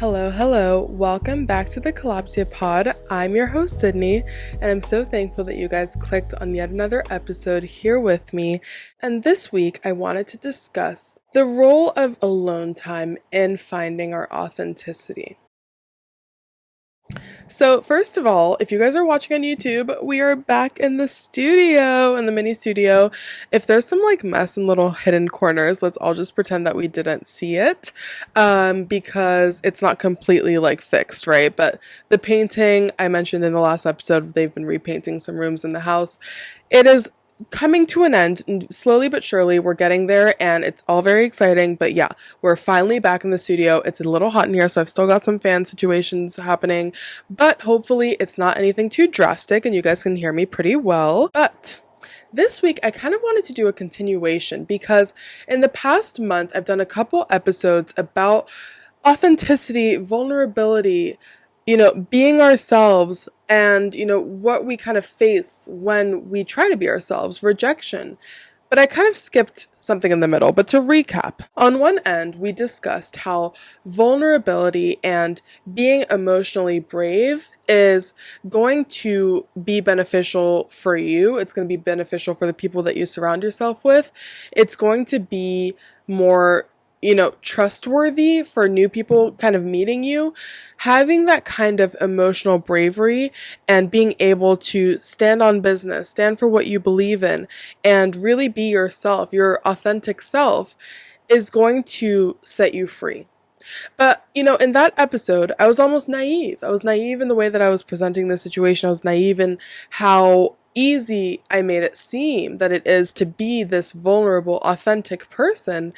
Hello. Welcome back to the Kalopsia pod. I'm your host, Sydney, and I'm so thankful that you guys clicked on yet another episode here with me. And this week, I wanted to discuss the role of alone time in finding our authenticity. So first of all, if you guys are watching on YouTube, we are back in the studio, in the mini studio. If there's some mess and little hidden corners, let's all just pretend that we didn't see it, because it's not completely fixed, right? But the painting I mentioned in the last episode, they've been repainting some rooms in the house. It is coming to an end, and slowly but surely we're getting there, and it's all very exciting. But yeah, we're finally back in the studio. It's a little hot in here, so I've still got some fan situations happening, but hopefully it's not anything too drastic and you guys can hear me pretty well. But this week, I kind of wanted to do a continuation because in the past month, I've done a couple episodes about authenticity, vulnerability, being ourselves, and, what we kind of face when we try to be ourselves, rejection. But I kind of skipped something in the middle. But to recap, on one end, we discussed how vulnerability and being emotionally brave is going to be beneficial for you. It's going to be beneficial for the people that you surround yourself with. It's going to be more trustworthy for new people kind of meeting you. Having that kind of emotional bravery and being able to stand on business, stand for what you believe in, and really be yourself, your authentic self, is going to set you free. But, in that episode, I was almost naive. I was naive in the way that I was presenting the situation. I was naive in how easy I made it seem that it is to be this vulnerable, authentic person.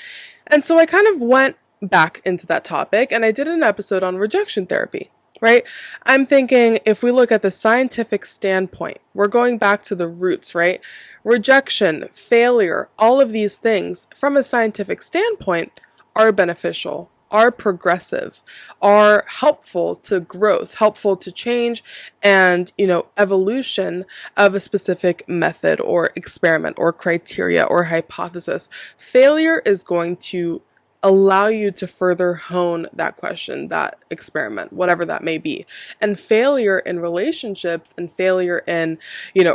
And so I kind of went back into that topic and I did an episode on rejection therapy, right? I'm thinking if we look at the scientific standpoint, we're going back to the roots, right? Rejection, failure, all of these things from a scientific standpoint are beneficial, are progressive, are helpful to growth, helpful to change and, evolution of a specific method or experiment or criteria or hypothesis. Failure is going to allow you to further hone that question, that experiment, whatever that may be. And failure in relationships and failure in,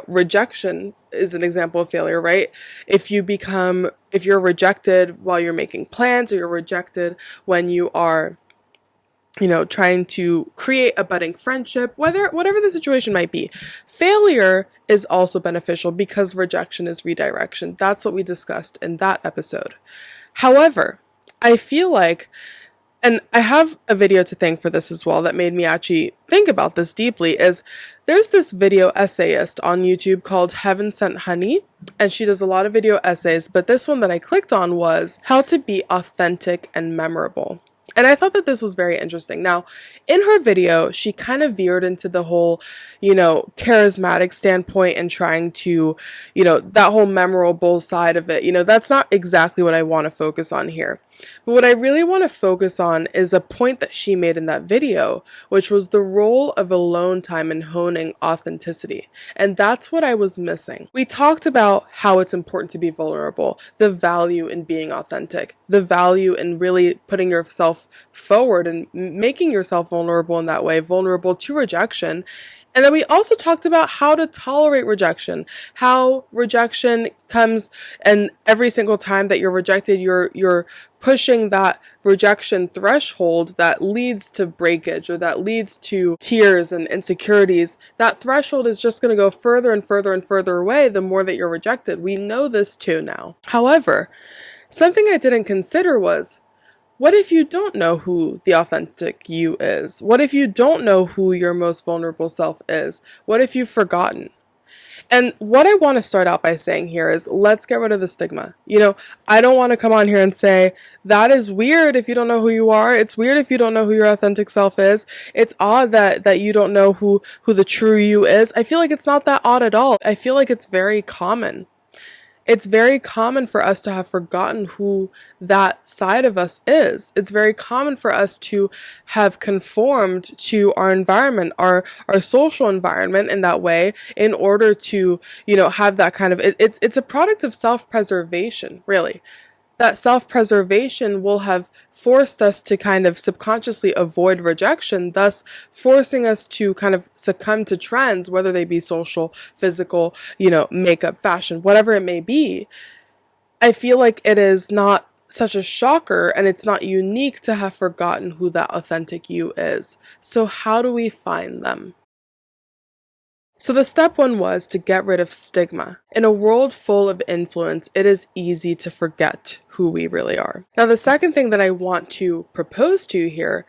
rejection is an example of failure, right? If you're rejected while you're making plans, or you're rejected when you are, trying to create a budding friendship, whatever the situation might be, failure is also beneficial because rejection is redirection. That's what we discussed in that episode. However, I feel like, and I have a video to thank for this as well that made me actually think about this deeply, is there's this video essayist on YouTube called Heaven Sent Honey, and she does a lot of video essays, but this one that I clicked on was how to be authentic and memorable. And I thought that this was very interesting. Now, in her video, she kind of veered into the whole, charismatic standpoint and trying to, that whole memorable side of it. That's not exactly what I want to focus on here. But what I really want to focus on is a point that she made in that video, which was the role of alone time in honing authenticity. And that's what I was missing. We talked about how it's important to be vulnerable, the value in being authentic, the value in really putting yourself forward and making yourself vulnerable in that way, vulnerable to rejection. And then we also talked about how to tolerate rejection, how rejection comes, and every single time that you're rejected, you're pushing that rejection threshold that leads to breakage or that leads to tears and insecurities. That threshold is just going to go further and further and further away the more that you're rejected. We know this too now. However, something I didn't consider was, what if you don't know who the authentic you is? What if you don't know who your most vulnerable self is? What if you've forgotten? And what I want to start out by saying here is, let's get rid of the stigma. I don't want to come on here and say, that is weird if you don't know who you are. It's weird if you don't know who your authentic self is. It's odd that you don't know who the true you is. I feel like it's not that odd at all. I feel like it's very common. It's very common for us to have forgotten who that side of us is. It's very common for us to have conformed to our environment, our social environment in that way in order to, have that kind of, it's a product of self-preservation, really. that self-preservation will have forced us to kind of subconsciously avoid rejection, thus forcing us to kind of succumb to trends, whether they be social, physical, makeup, fashion, whatever it may be. I feel like it is not such a shocker and it's not unique to have forgotten who that authentic you is. So how do we find them? So the step one was to get rid of stigma. In a world full of influence, it is easy to forget who we really are. Now, the second thing that I want to propose to you here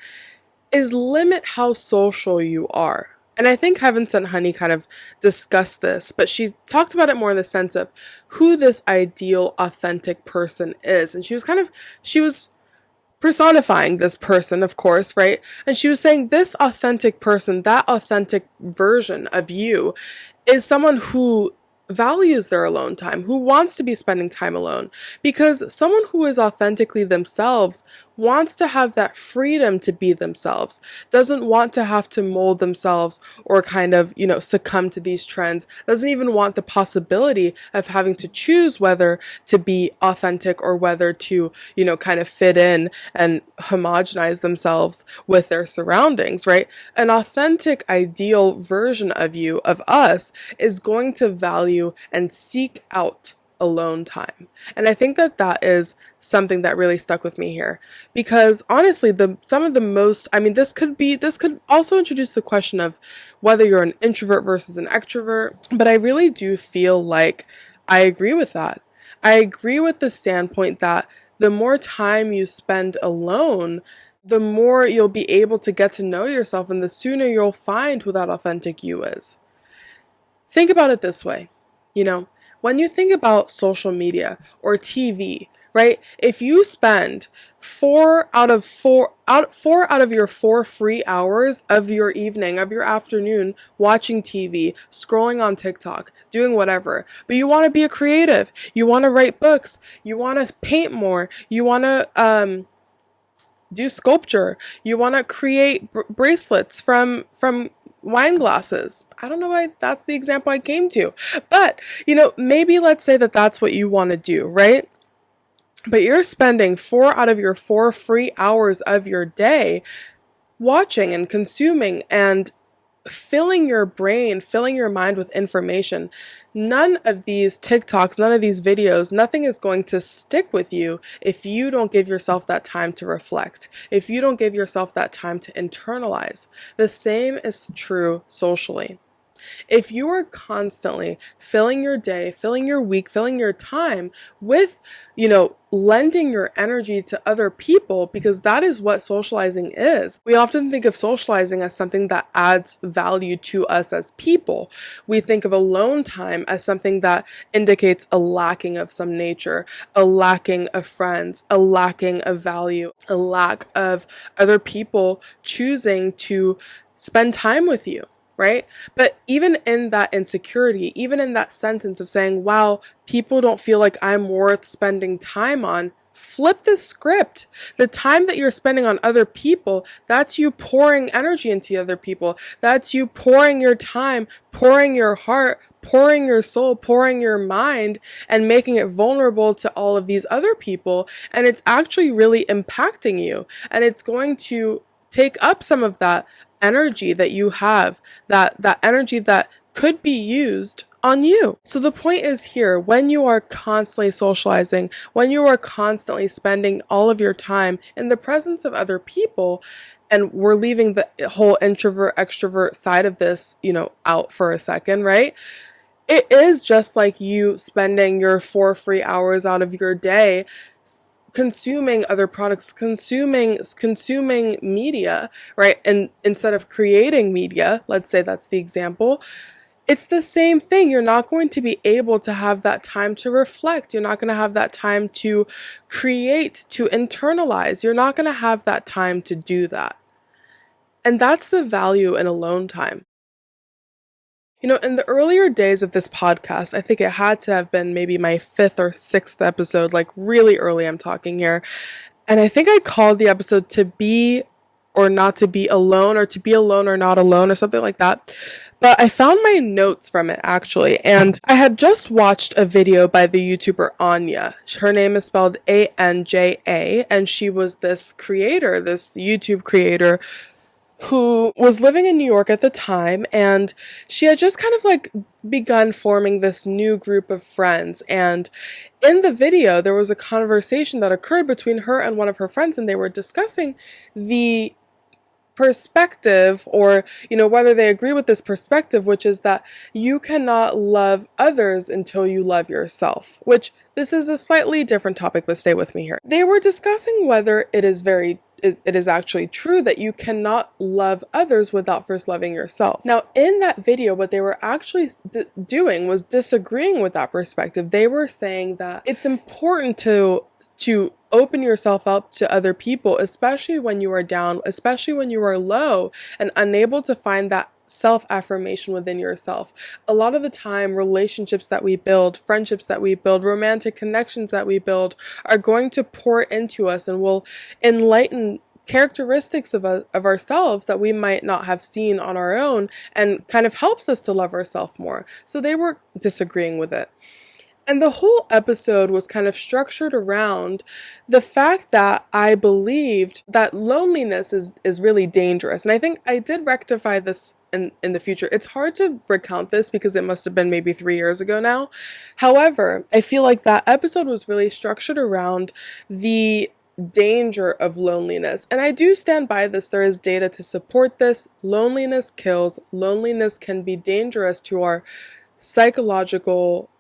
is limit how social you are. And I think Heaven Sent Honey kind of discussed this, but she talked about it more in the sense of who this ideal, authentic person is. And she was personifying this person, of course, right? And she was saying this authentic person, that authentic version of you is someone who values their alone time, who wants to be spending time alone. Because someone who is authentically themselves wants to have that freedom to be themselves, doesn't want to have to mold themselves or kind of, succumb to these trends, doesn't even want the possibility of having to choose whether to be authentic or whether to, kind of fit in and homogenize themselves with their surroundings, right? An authentic, ideal version of you, of us, is going to value and seek out alone time. And I think that is something that really stuck with me here, because honestly, this could also introduce the question of whether you're an introvert versus an extrovert, but I really do feel like I agree with that. I agree with the standpoint that the more time you spend alone, the more you'll be able to get to know yourself, and the sooner you'll find who that authentic you is. Think about it this way, when you think about social media or TV, right? If you spend 4 out of your 4 free hours of your evening, of your afternoon, watching TV, scrolling on TikTok, doing whatever, but you want to be a creative, you want to write books, you want to paint more, you want to do sculpture, you want to create bracelets from wine glasses. I don't know why that's the example I came to, but maybe let's say that that's what you want to do, right? But you're spending 4 out of your 4 free hours of your day watching and consuming and filling your brain, filling your mind with information. None of these TikToks, none of these videos, nothing is going to stick with you if you don't give yourself that time to reflect, if you don't give yourself that time to internalize. The same is true socially. If you are constantly filling your day, filling your week, filling your time with, lending your energy to other people, because that is what socializing is. We often think of socializing as something that adds value to us as people. We think of alone time as something that indicates a lacking of some nature, a lacking of friends, a lacking of value, a lack of other people choosing to spend time with you. Right? But even in that insecurity, even in that sentence of saying, wow, people don't feel like I'm worth spending time on, flip the script. The time that you're spending on other people, that's you pouring energy into other people. That's you pouring your time, pouring your heart, pouring your soul, pouring your mind, and making it vulnerable to all of these other people. And it's actually really impacting you. And it's going to take up some of that energy that you have, that energy that could be used on you. So the point is here, when you are constantly socializing, when you are constantly spending all of your time in the presence of other people, and we're leaving the whole introvert extrovert side of this, out for a second, right? It is just like you spending your 4 free hours out of your day consuming other products, consuming media, right? And instead of creating media, let's say that's the example, it's the same thing. You're not going to be able to have that time to reflect. You're not going to have that time to create, to internalize. You're not going to have that time to do that. And that's the value in alone time. In the earlier days of this podcast, I think it had to have been maybe my 5th or 6th episode, like really early I'm talking here. And I think I called the episode to be or not to be alone, or to be alone or not alone, or something like that. But I found my notes from it actually, and I had just watched a video by the YouTuber ANJA. Her name is spelled ANJA, and she was this creator, this YouTube creator who was living in New York at the time, and she had just kind of like begun forming this new group of friends. And in the video, there was a conversation that occurred between her and one of her friends, and they were discussing the perspective, or whether they agree with this perspective, which is that you cannot love others until you love yourself, which this is a slightly different topic, but stay with me here. They were discussing whether it is actually true that you cannot love others without first loving yourself. Now, in that video, what they were actually doing was disagreeing with that perspective. They were saying that it's important to open yourself up to other people, especially when you are down, especially when you are low and unable to find that self-affirmation within yourself. A lot of the time, relationships that we build, friendships that we build, romantic connections that we build are going to pour into us and will enlighten characteristics of ourselves that we might not have seen on our own, and kind of helps us to love ourselves more. So they were disagreeing with it. And the whole episode was kind of structured around the fact that I believed that loneliness is really dangerous. And I think I did rectify this in the future. It's hard to recount this because it must have been maybe 3 years ago now. However, I feel like that episode was really structured around the danger of loneliness. And I do stand by this. There is data to support this. Loneliness kills. Loneliness can be dangerous to our psychological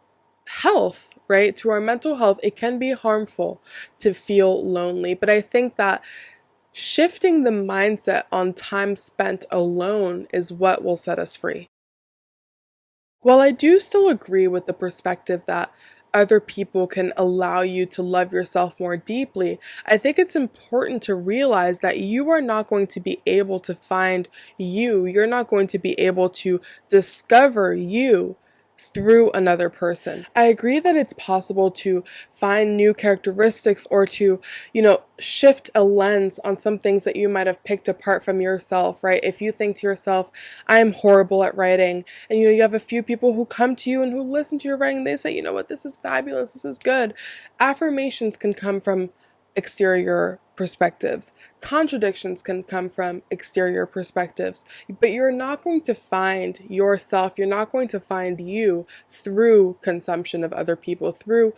health, right? To our mental health. It can be harmful to feel lonely. But I think that shifting the mindset on time spent alone is what will set us free. While I do still agree with the perspective that other people can allow you to love yourself more deeply, I think it's important to realize that you are not going to be able to find you. You're not going to be able to discover you through another person. I agree that it's possible to find new characteristics, or to, shift a lens on some things that you might have picked apart from yourself, right? If you think to yourself, I'm horrible at writing, and you have a few people who come to you and who listen to your writing, they say, this is fabulous, this is good. Affirmations can come from exterior perspectives. Contradictions can come from exterior perspectives, but you're not going to find yourself, you're not going to find you through consumption of other people, through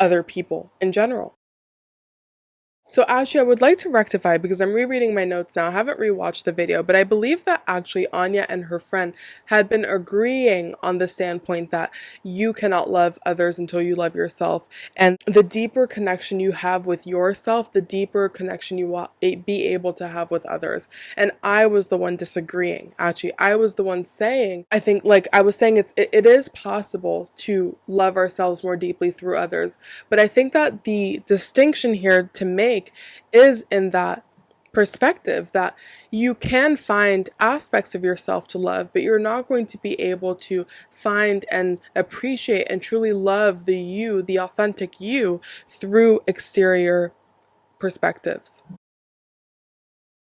other people in general. So actually, I would like to rectify, because I'm rereading my notes now. I haven't rewatched the video, but I believe that actually ANJA and her friend had been agreeing on the standpoint that you cannot love others until you love yourself. And the deeper connection you have with yourself, the deeper connection you will be able to have with others. And I was the one disagreeing. Actually, I was the one saying, I think, like I was saying, it is possible to love ourselves more deeply through others. But I think that the distinction here to make is in that perspective that you can find aspects of yourself to love, but you're not going to be able to find and appreciate and truly love the you, the authentic you, through exterior perspectives.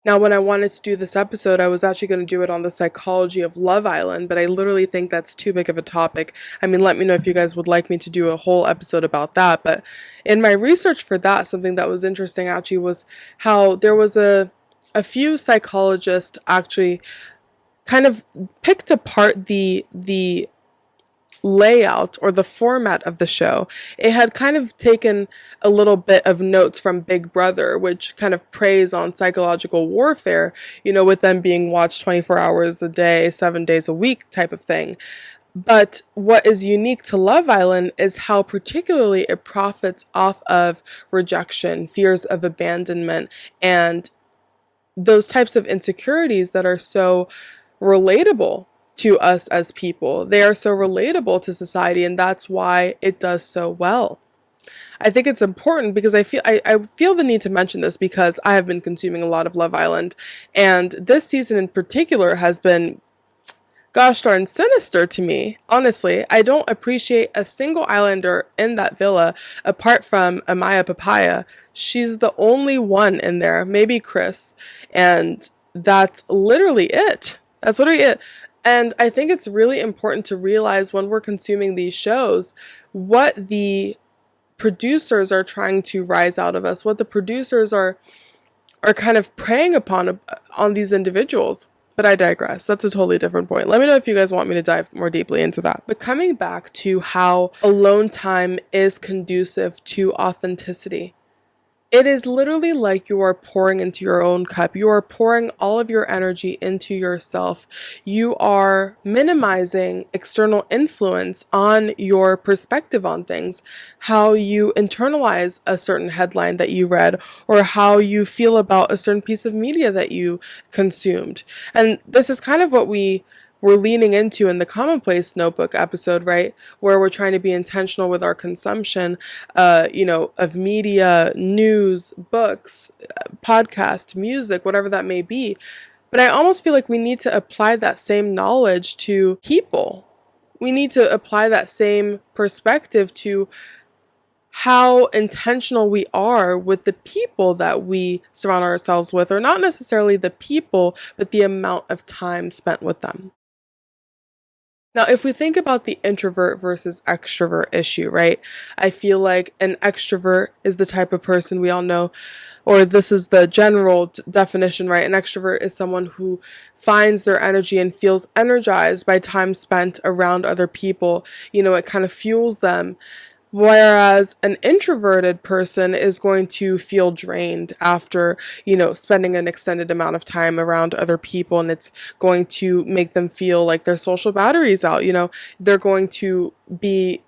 Now, when I wanted to do this episode, I was actually going to do it on the psychology of Love Island, but I literally think that's too big of a topic. I mean, let me know if you guys would like me to do a whole episode about that. But in my research for that, something that was interesting actually was how there was a few psychologists actually kind of picked apart the layout or the format of the show. It had kind of taken a little bit of notes from Big Brother, which kind of preys on psychological warfare, with them being watched 24 hours a day, 7 days a week type of thing. But what is unique to Love Island is how particularly it profits off of rejection, fears of abandonment, and those types of insecurities that are so relatable to us as people. They are so relatable to society, and that's why it does so well. I think it's important because I feel the need to mention this because I have been consuming a lot of Love Island, and this season in particular has been gosh darn sinister to me. Honestly, I don't appreciate a single islander in that villa apart from Amaya Papaya. She's the only one in there, maybe Chris, and that's literally it. That's literally it. And I think it's really important to realize when we're consuming these shows what the producers are trying to rise out of us, what the producers are kind of preying upon on these individuals. But I digress. That's a totally different point. Let me know if you guys want me to dive more deeply into that. But coming back to how alone time is conducive to authenticity. It is literally like you are pouring into your own cup. You are pouring all of your energy into yourself. You are minimizing external influence on your perspective on things, how you internalize a certain headline that you read, or how you feel about a certain piece of media that you consumed. And this is kind of what we're leaning into in the Commonplace Notebook episode, right? Where we're trying to be intentional with our consumption, of media, news, books, podcast, music, whatever that may be. But I almost feel like we need to apply that same knowledge to people. We need to apply that same perspective to how intentional we are with the people that we surround ourselves with, or not necessarily the people, but the amount of time spent with them. Now, if we think about the introvert versus extrovert issue, right? I feel like an extrovert is the type of person we all know, or this is the general definition, right? An extrovert is someone who finds their energy and feels energized by time spent around other people. It kind of fuels them. Whereas an introverted person is going to feel drained after, spending an extended amount of time around other people, and it's going to make them feel like their social battery's out. They're going to be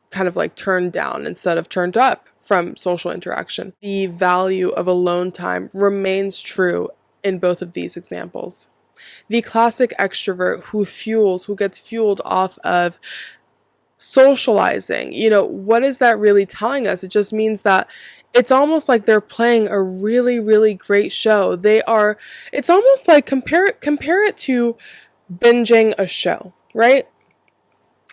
kind of like turned down instead of turned up from social interaction. The value of alone time remains true in both of these examples. The classic extrovert who gets fueled off of socializing, what is that really telling us? It just means that it's almost like they're playing a really, really great show. It's almost like compare it to binging a show, right?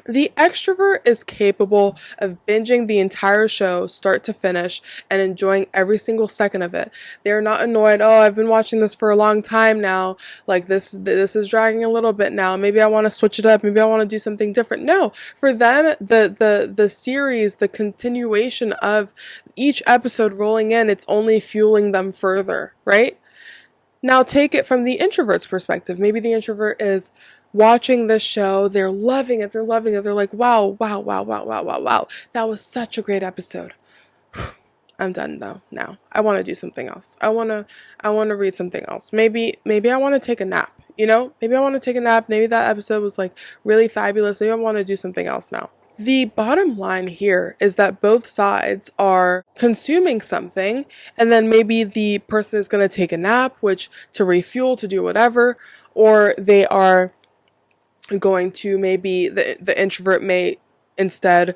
The extrovert is capable of binging the entire show, start to finish, and enjoying every single second of it. They're not annoyed, oh, I've been watching this for a long time now, like this is dragging a little bit now, maybe I want to switch it up, maybe I want to do something different. No, for them, the series, the continuation of each episode rolling in, it's only fueling them further, right? Now take it from the introvert's perspective. Maybe the introvert is watching this show, they're loving it, they're like, wow, wow, wow, wow, wow, wow, wow. That was such a great episode. I'm done though now. I want to do something else. I want to read something else. Maybe I want to take a nap, Maybe I want to take a nap. Maybe that episode was like really fabulous. Maybe I want to do something else now. The bottom line here is that both sides are consuming something, and then maybe the person is going to take a nap, which to refuel, to do whatever, or they are going to, maybe the introvert may instead,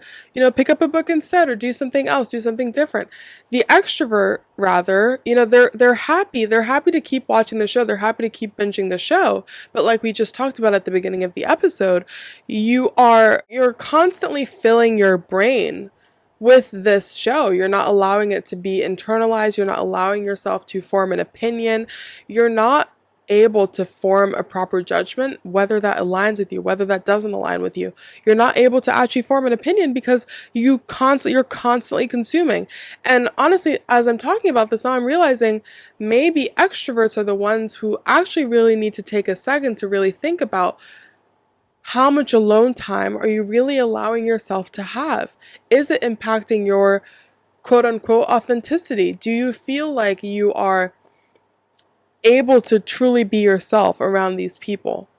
pick up a book instead, or do something else, do something different. The extrovert, rather, they're happy to keep watching the show, they're happy to keep binging the show, but like we just talked about at the beginning of the episode, you're constantly filling your brain with this show. You're not allowing it to be internalized, you're not allowing yourself to form an opinion, you're not able to form a proper judgment, whether that aligns with you, whether that doesn't align with you. You're not able to actually form an opinion because you're constantly consuming. And honestly, as I'm talking about this now, I'm realizing maybe extroverts are the ones who actually really need to take a second to really think about how much alone time are you really allowing yourself to have? Is it impacting your quote unquote authenticity? Do you feel like you are able to truly be yourself around these people?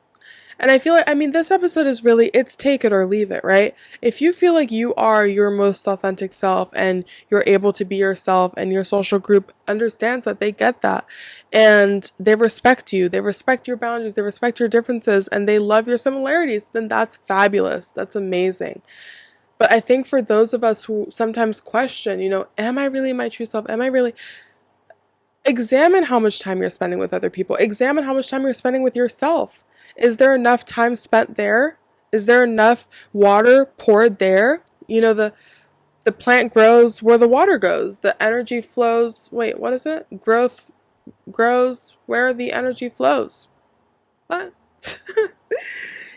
And I feel like, this episode is really, it's take it or leave it, right? If you feel like you are your most authentic self and you're able to be yourself, and your social group understands that, they get that, and they respect you, they respect your boundaries, they respect your differences, and they love your similarities, then that's fabulous. That's amazing. But I think for those of us who sometimes question, am I really my true self? Examine how much time you're spending with other people. Examine how much time you're spending with yourself. Is there enough time spent there? Is there enough water poured there? You know, the plant grows where the water goes. The energy flows. Wait, what is it? Growth grows where the energy flows. What?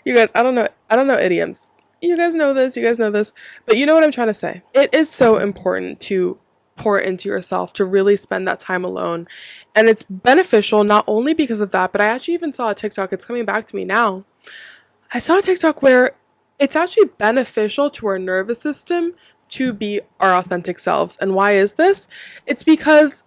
You guys, I don't know. I don't know idioms. You guys know this. You guys know this. But you know what I'm trying to say. It is so important to pour into yourself, to really spend that time alone. And it's beneficial not only because of that, but I actually even saw a TikTok. It's coming back to me now. I saw a TikTok where it's actually beneficial to our nervous system to be our authentic selves. And why is this? It's because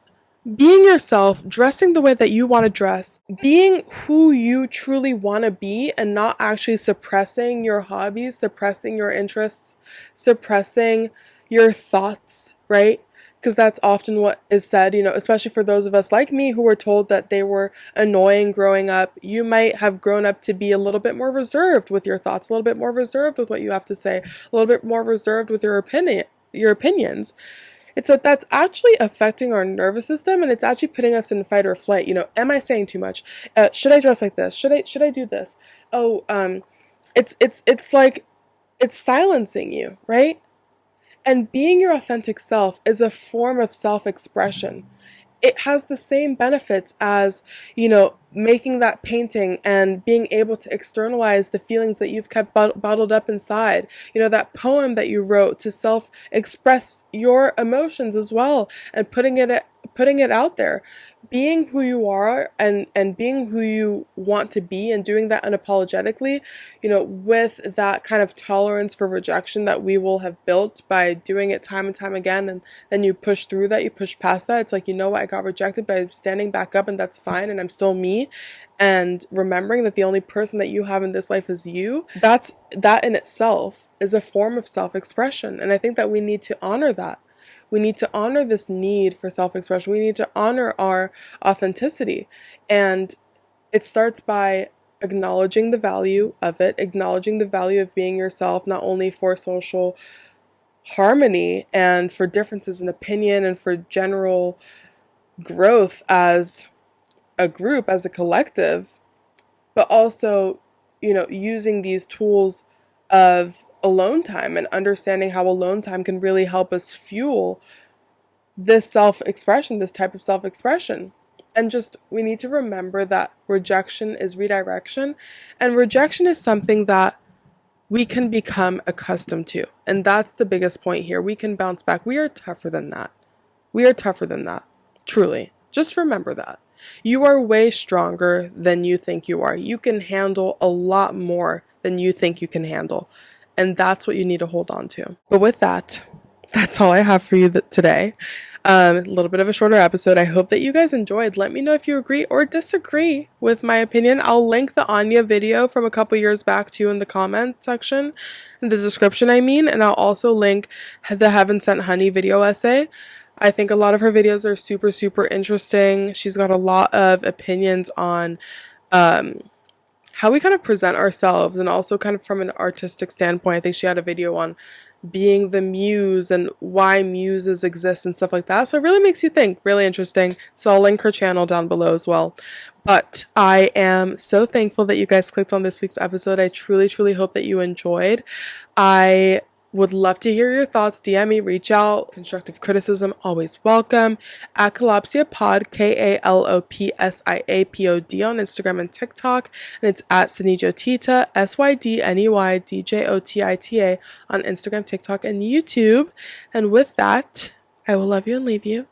being yourself, dressing the way that you want to dress, being who you truly want to be, and not actually suppressing your hobbies, suppressing your interests, suppressing your thoughts, right? Because that's often what is said, you know, especially for those of us like me who were told that they were annoying growing up. You might have grown up to be a little bit more reserved with your thoughts, a little bit more reserved with what you have to say, a little bit more reserved with your opinions. It's that that's actually affecting our nervous system, and it's actually putting us in fight or flight. You know, am I saying too much? Should I dress like this? Should I do this? Oh, it's like it's silencing you, right? And being your authentic self is a form of self-expression. It has the same benefits as, you know, making that painting and being able to externalize the feelings that you've kept bottled up inside. You know, that poem that you wrote to self-express your emotions as well, and putting it out there. Being who you are and being who you want to be, and doing that unapologetically, you know, with that kind of tolerance for rejection that we will have built by doing it time and time again, and then you push through that, you push past that. It's like, you know what, I got rejected, but I'm standing back up and that's fine, and I'm still me. And remembering that the only person that you have in this life is you, that in itself is a form of self-expression. And I think that we need to honor that. We need to honor this need for self-expression. We need to honor our authenticity. And it starts by acknowledging the value of it, acknowledging the value of being yourself, not only for social harmony and for differences in opinion and for general growth as a group, as a collective, but also, you know, using these tools of alone time and understanding how alone time can really help us fuel this self-expression, this type of self-expression. And just, we need to remember that rejection is redirection, and rejection is something that we can become accustomed to. And that's the biggest point here. We can bounce back. We are tougher than that. We are tougher than that. Truly. Just remember that. You are way stronger than you think you are. You can handle a lot more than you think you can handle. And that's what you need to hold on to. But with that, that's all I have for you today. A little bit of a shorter episode. I hope that you guys enjoyed. Let me know if you agree or disagree with my opinion. I'll link the ANJA video from a couple years back to you in the comment section, in the description, I mean. And I'll also link the Heaven Sent Honey video essay. I think a lot of her videos are super, super interesting. She's got a lot of opinions on how we kind of present ourselves, and also kind of from an artistic standpoint. I think she had a video on being the muse and why muses exist and stuff like that. So it really makes you think. Really interesting. So I'll link her channel down below as well. But I am so thankful that you guys clicked on this week's episode. I truly, truly hope that you enjoyed. I would love to hear your thoughts. DM me, reach out. Constructive criticism, always welcome. At kalopsiapod, KALOPSIAPOD on Instagram and TikTok. And it's at Synejotita, SYDNEYDJOTITA on Instagram, TikTok, and YouTube. And with that, I will love you and leave you.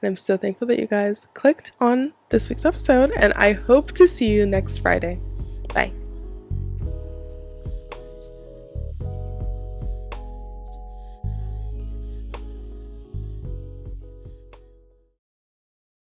And I'm so thankful that you guys clicked on this week's episode. And I hope to see you next Friday. Bye.